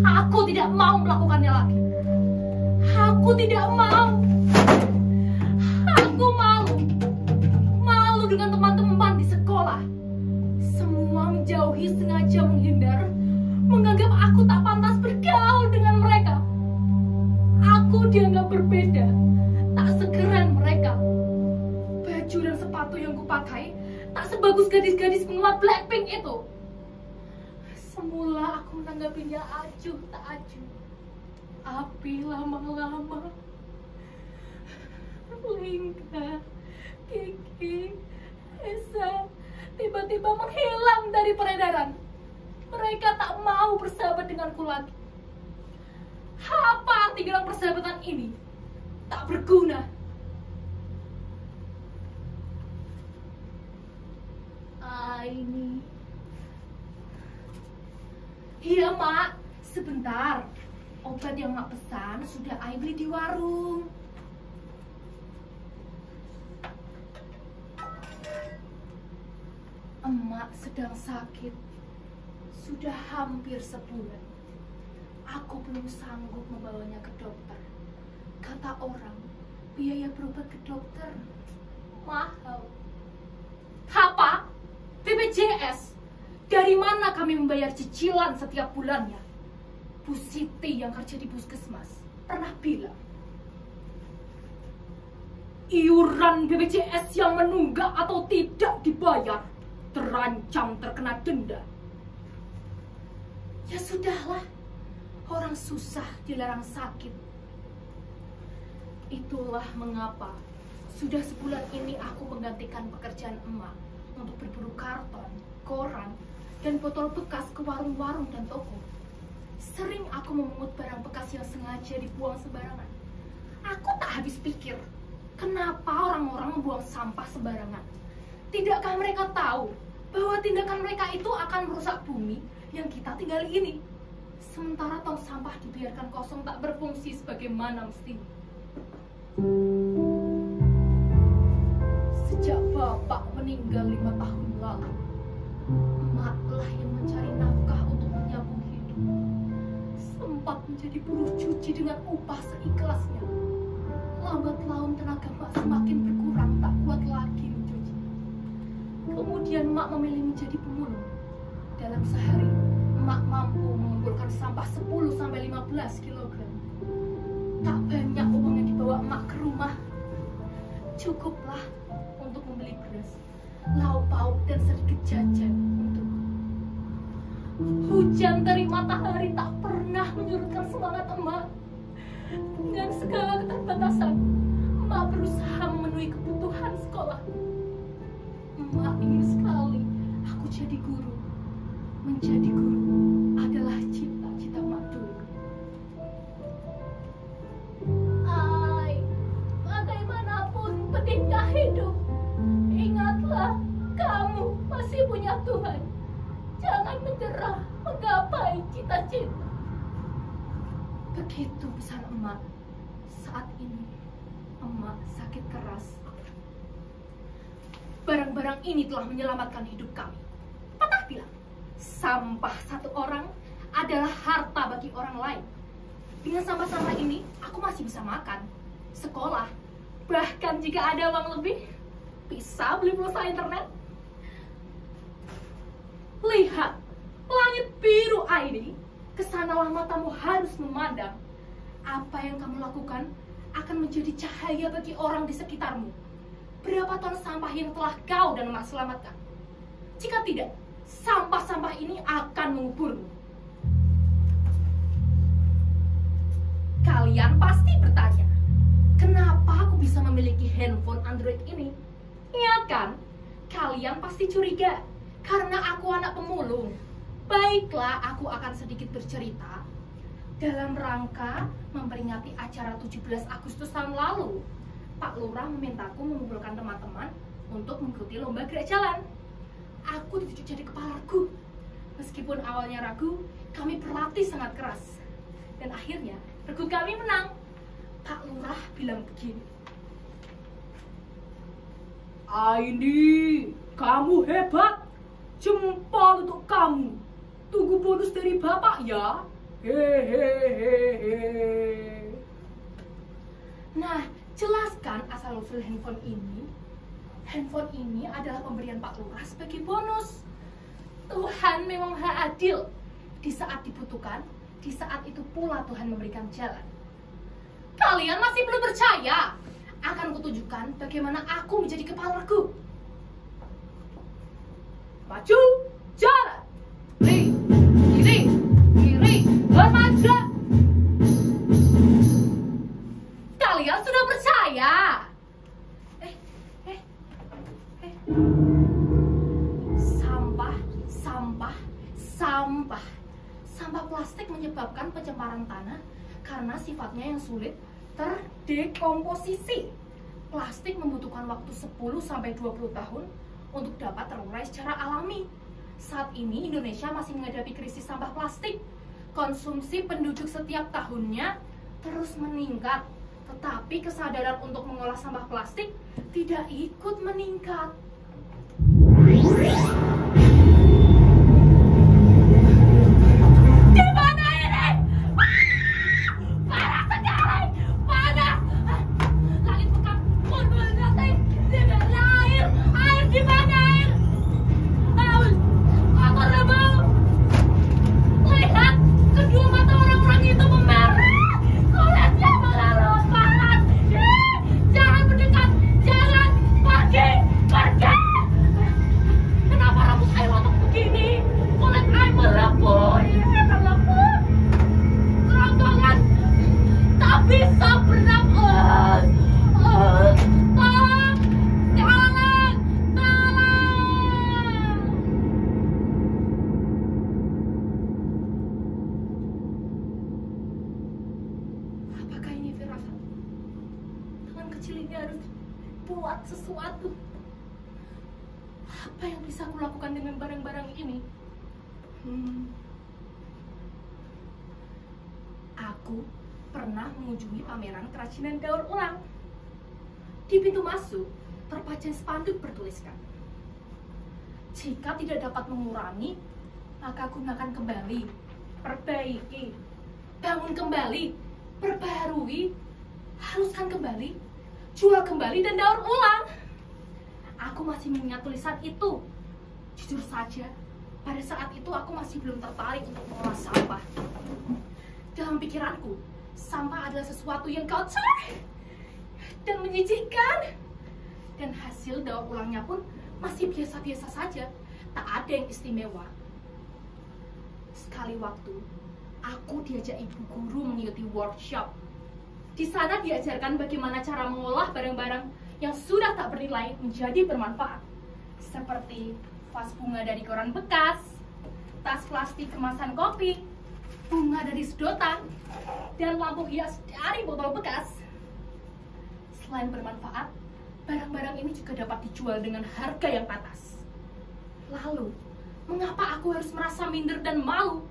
Aku tidak mau melakukannya lagi. Aku tidak mau. Aku malu. Malu dengan teman-teman di sekolah. Semua menjauhi, sengaja menghindar, menganggap aku tak pantas bergaul dengan mereka. Aku dianggap berbeda, tak sekeren mereka. Baju dan sepatu yang kupakai tak sebagus gadis-gadis penguat Blackpink itu. Semula aku menanggapinya acuh tak acuh. Tapi lama-lama Linka, Kiki, Esa tiba-tiba menghilang dari peredaran. Mereka tak mau bersahabat denganku lagi. Apa arti gelang persahabatan ini? Tak berguna. Ini. Iya, Mak. Sebentar. Obat yang Mak pesan sudah Ai beli di warung. Emak sedang sakit. Sudah hampir sebulan. Aku belum sanggup membawanya ke dokter. Kata orang, biaya berobat ke dokter mahal. Apa? BPJS? Dari mana kami membayar cicilan setiap bulannya? Bu Siti yang kerja di puskesmas pernah bilang, iuran BPJS yang menunggak atau tidak dibayar terancam terkena denda. Ya sudahlah, orang susah dilarang sakit. Itulah mengapa sudah sebulan ini aku menggantikan pekerjaan emak untuk berburu karton, koran, dan botol bekas ke warung-warung dan toko. Sering aku memungut barang bekas yang sengaja dibuang sembarangan. Aku tak habis pikir, kenapa orang-orang membuang sampah sembarangan? Tidakkah mereka tahu bahwa tindakan mereka itu akan merusak bumi yang kita tinggali ini? Sementara tong sampah dibiarkan kosong tak berfungsi sebagaimana mestinya. Sejak bapak meninggal 5 tahun lalu, emaklah yang mencari nafkah untuk menyambung hidup. Sempat menjadi buruh cuci dengan upah seikhlasnya. Lambat laun tenaga emak semakin berkurang, tak kuat lagi mencuci. Kemudian emak memilih menjadi pemulung. Dalam sehari, emak mampu mengumpulkan sampah 10-15 kg. Tak banyak uang yang dibawa emak ke rumah. Cukuplah untuk membeli beras, lauk pauk, dan sedikit jajan untuk. Hujan terik matahari tak pernah menyurutkan semangat emak. Dengan segala keterbatasan, emak berusaha memenuhi kebutuhan sekolah. Emak ingin sekali aku jadi guru. Menjadi guru adalah cita-cita emak dulu. Ai, bagaimanapun pedihnya hidup, ingatlah kamu masih punya Tuhan. Jangan menyerah menggapai cita-cita. Begitu pesan emak. Saat ini emak sakit keras. Barang-barang ini telah menyelamatkan hidup kami. Patah bilang, sampah satu orang adalah harta bagi orang lain. Dengan sampah-sampah ini, aku masih bisa makan, sekolah, bahkan jika ada uang lebih, bisa beli pulsa internet. Lihat, langit biru ini, kesanalah matamu harus memandang. Apa yang kamu lakukan akan menjadi cahaya bagi orang di sekitarmu. Berapa ton sampah yang telah kau dan emak selamatkan? Jika tidak, sampah-sampah ini akan menguburmu. Kalian pasti bertanya, kenapa aku bisa memiliki handphone Android ini? Iya kan? Kalian pasti curiga, karena aku anak pemulung. Baiklah, aku akan sedikit bercerita. Dalam rangka memperingati acara 17 Agustus tahun lalu, Pak Lurah memintaku mengumpulkan teman-teman untuk mengikuti lomba gerak jalan. Aku ditunjuk jadi kepala regu. Meskipun awalnya ragu, kami berlatih sangat keras. Dan akhirnya, regu kami menang. Pak Lurah bilang begini, Aini, kamu hebat. jempol untuk kamu. Tunggu bonus dari Bapak ya. Hehehe. Nah, jelaskan asal-usul handphone ini. Handphone ini adalah pemberian Pak Lurah sebagai bonus. Tuhan memang maha adil. Di saat dibutuhkan, di saat itu pula Tuhan memberikan jalan. Kalian masih belum percaya? Akan kutunjukkan bagaimana aku menjadi kepala regu. Maju, jalan. Kiri, bermaju. Kalian sudah percaya? Sampah plastik menyebabkan pencemaran tanah karena sifatnya yang sulit terdekomposisi. Plastik membutuhkan waktu 10-20 tahun untuk dapat terurai secara alami. Saat ini Indonesia masih menghadapi krisis sampah plastik. Konsumsi penduduk setiap tahunnya terus meningkat, tetapi kesadaran untuk mengolah sampah plastik tidak ikut meningkat. Buat sesuatu. Apa yang bisa aku lakukan dengan barang-barang ini? Aku pernah mengunjungi pameran kerajinan daur ulang. Di pintu masuk terpajang spanduk bertuliskan, jika tidak dapat mengurangi, maka gunakan kembali, perbaiki, bangun kembali, perbaharui, haluskan kembali, jual kembali, dan daur ulang. Aku masih mengingat tulisan itu. Jujur saja, pada saat itu aku masih belum tertarik untuk mengolah sampah. Dalam pikiranku, sampah adalah sesuatu yang kotor dan menyijikkan. Dan hasil daur ulangnya pun masih biasa-biasa saja, tak ada yang istimewa. Sekali waktu, aku diajak ibu guru mengikuti workshop. Di sana diajarkan bagaimana cara mengolah barang-barang yang sudah tak bernilai menjadi bermanfaat. Seperti vas bunga dari koran bekas, tas plastik kemasan kopi, bunga dari sedotan, dan lampu hias dari botol bekas. Selain bermanfaat, barang-barang ini juga dapat dijual dengan harga yang pantas. Lalu, mengapa aku harus merasa minder dan malu,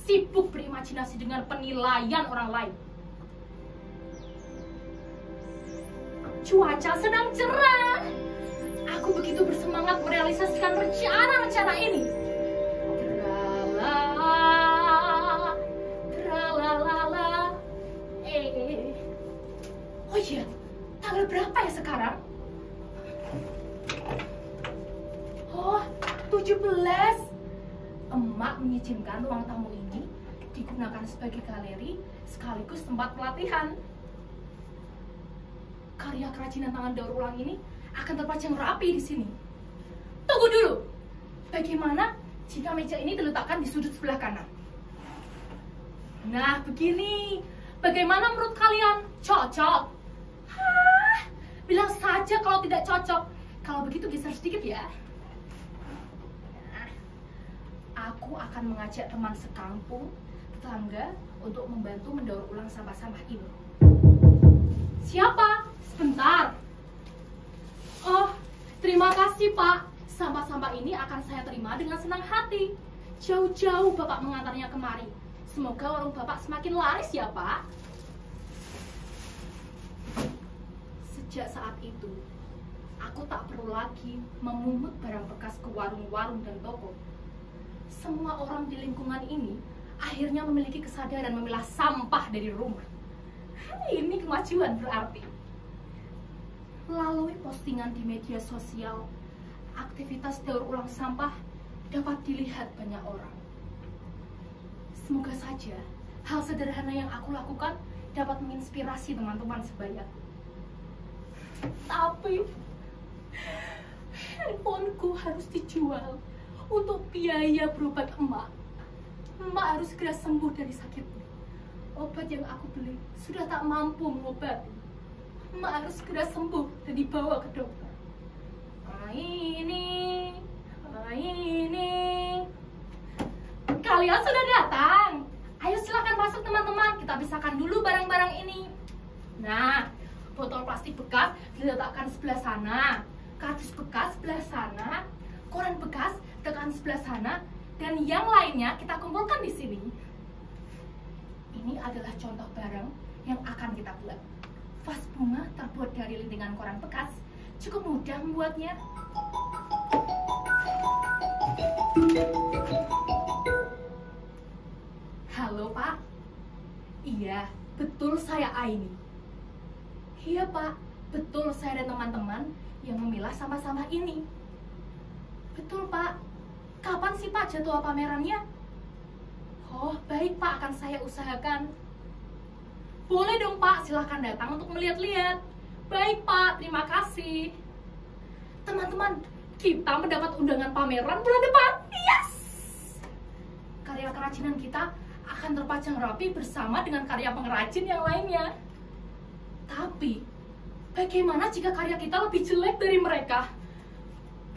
sibuk berimajinasi dengan penilaian orang lain? Cuaca sedang cerah. Aku begitu bersemangat merealisasikan rencana-rencana ini. Tralala. Oh iya, tanggal berapa ya sekarang? Oh, 17. Emak mengizinkan ruang tamu ini digunakan sebagai galeri sekaligus tempat pelatihan. Karya kerajinan tangan daur ulang ini akan terpajang rapi di sini. Tunggu dulu. Bagaimana jika meja ini diletakkan di sudut sebelah kanan? Nah, begini. Bagaimana menurut kalian? Cocok? Hah, bilang saja kalau tidak cocok. Kalau begitu geser sedikit ya. Nah, aku akan mengajak teman sekampung, tetangga untuk membantu mendaur ulang sampah-sampah ini. Siapa? Sebentar. Oh, terima kasih Pak. Sampah-sampah ini akan saya terima dengan senang hati. Jauh-jauh Bapak mengantarnya kemari. Semoga warung Bapak semakin laris ya Pak. Sejak saat itu, Aku tak perlu lagi memungut barang bekas ke warung-warung dan toko. Semua orang di lingkungan ini akhirnya memiliki kesadaran memilah sampah dari rumah. Ini kemajuan berarti. Melalui postingan di media sosial, aktivitas daur ulang sampah dapat dilihat banyak orang. Semoga saja hal sederhana yang aku lakukan dapat menginspirasi teman-teman sebaya. Tapi handphoneku harus dijual untuk biaya berobat emak. Emak harus segera sembuh dari sakitnya. Obat yang aku beli sudah tak mampu mengobati. Emak harus segera sembuh dan dibawa ke dokter. Ini. Kalian sudah datang. Ayo silakan masuk teman-teman. Kita pisahkan dulu barang-barang ini. Nah, botol plastik bekas diletakkan sebelah sana. Kardus bekas sebelah sana. Koran bekas tekan sebelah sana. Dan yang lainnya kita kumpulkan di sini. Ini adalah contoh barang yang akan kita buat. Vas bunga terbuat dari lintingan koran bekas. Cukup mudah membuatnya. Halo Pak. Iya, betul saya Aini. Iya Pak, betul saya dan teman-teman yang memilah sampah-sampah ini. Betul Pak. Kapan sih Pak jadwal pamerannya? Oh, baik Pak, akan saya usahakan. Boleh dong Pak, silahkan datang untuk melihat-lihat. Baik Pak, terima kasih. Teman-teman, kita mendapat undangan pameran bulan depan. Yes! Karya kerajinan kita akan terpajang rapi bersama dengan karya pengrajin yang lainnya. Tapi, bagaimana jika karya kita lebih jelek dari mereka?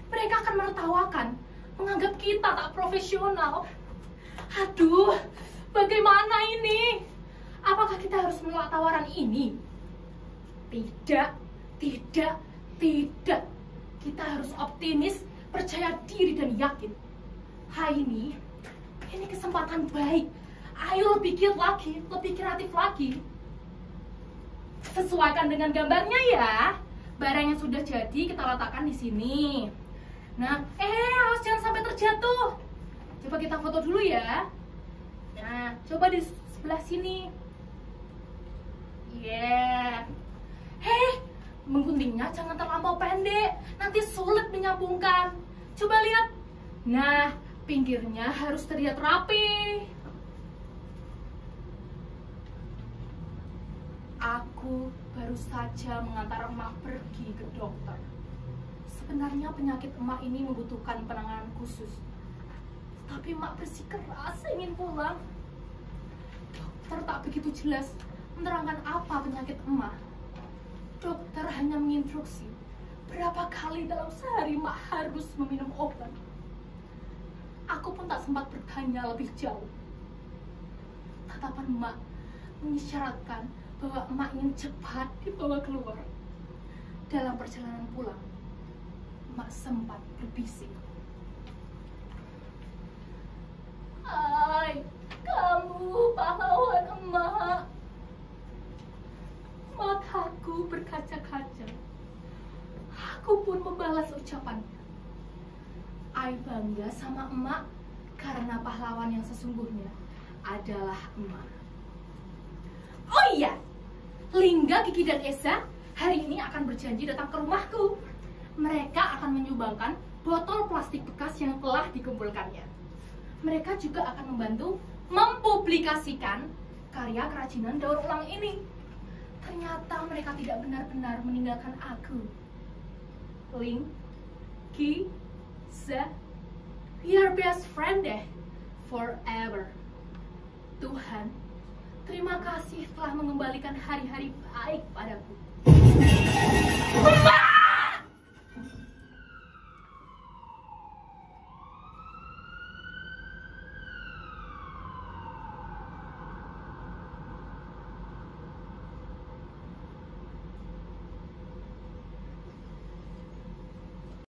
Mereka akan menertawakan, menganggap kita tak profesional. Aduh, bagaimana ini? Apakah kita harus menolak tawaran ini? Tidak. Kita harus optimis, percaya diri dan yakin. Hai ini kesempatan baik. Ayo lebih giat lagi, lebih kreatif lagi. Sesuaikan dengan gambarnya ya. Barang yang sudah jadi kita letakkan di sini. Nah, awas jangan sampai terjatuh. Coba kita foto dulu ya. Nah, coba di sebelah sini. Mengguntingnya jangan terlampau pendek, nanti sulit menyambungkan. Coba lihat. Nah, pinggirnya harus terlihat rapi. Aku baru saja mengantar emak pergi ke dokter. Sebenarnya penyakit emak ini membutuhkan penanganan khusus. Tapi emak bersikeras ingin pulang. Dokter tak begitu jelas menerangkan apa penyakit emak. Dokter hanya menginstruksi berapa kali dalam sehari emak harus meminum obat. Aku pun tak sempat bertanya lebih jauh. Tatapan emak mengisyaratkan bahwa emak ingin cepat dibawa keluar. Dalam perjalanan pulang, emak sempat berbisik. Hai, kamu pahlawan emak. Mataku berkaca-kaca. Aku pun membalas ucapannya. Ai bangga sama emak karena pahlawan yang sesungguhnya adalah emak. Oh iya, Lingga, Kiki, dan Esa hari ini akan berjanji datang ke rumahku. Mereka akan menyumbangkan botol plastik bekas yang telah dikumpulkannya. Mereka juga akan membantu mempublikasikan karya kerajinan daur ulang ini. Ternyata mereka tidak benar-benar meninggalkan aku. Ling, Ki, Za, we are best friend deh, forever. Tuhan, terima kasih telah mengembalikan hari-hari baik padaku.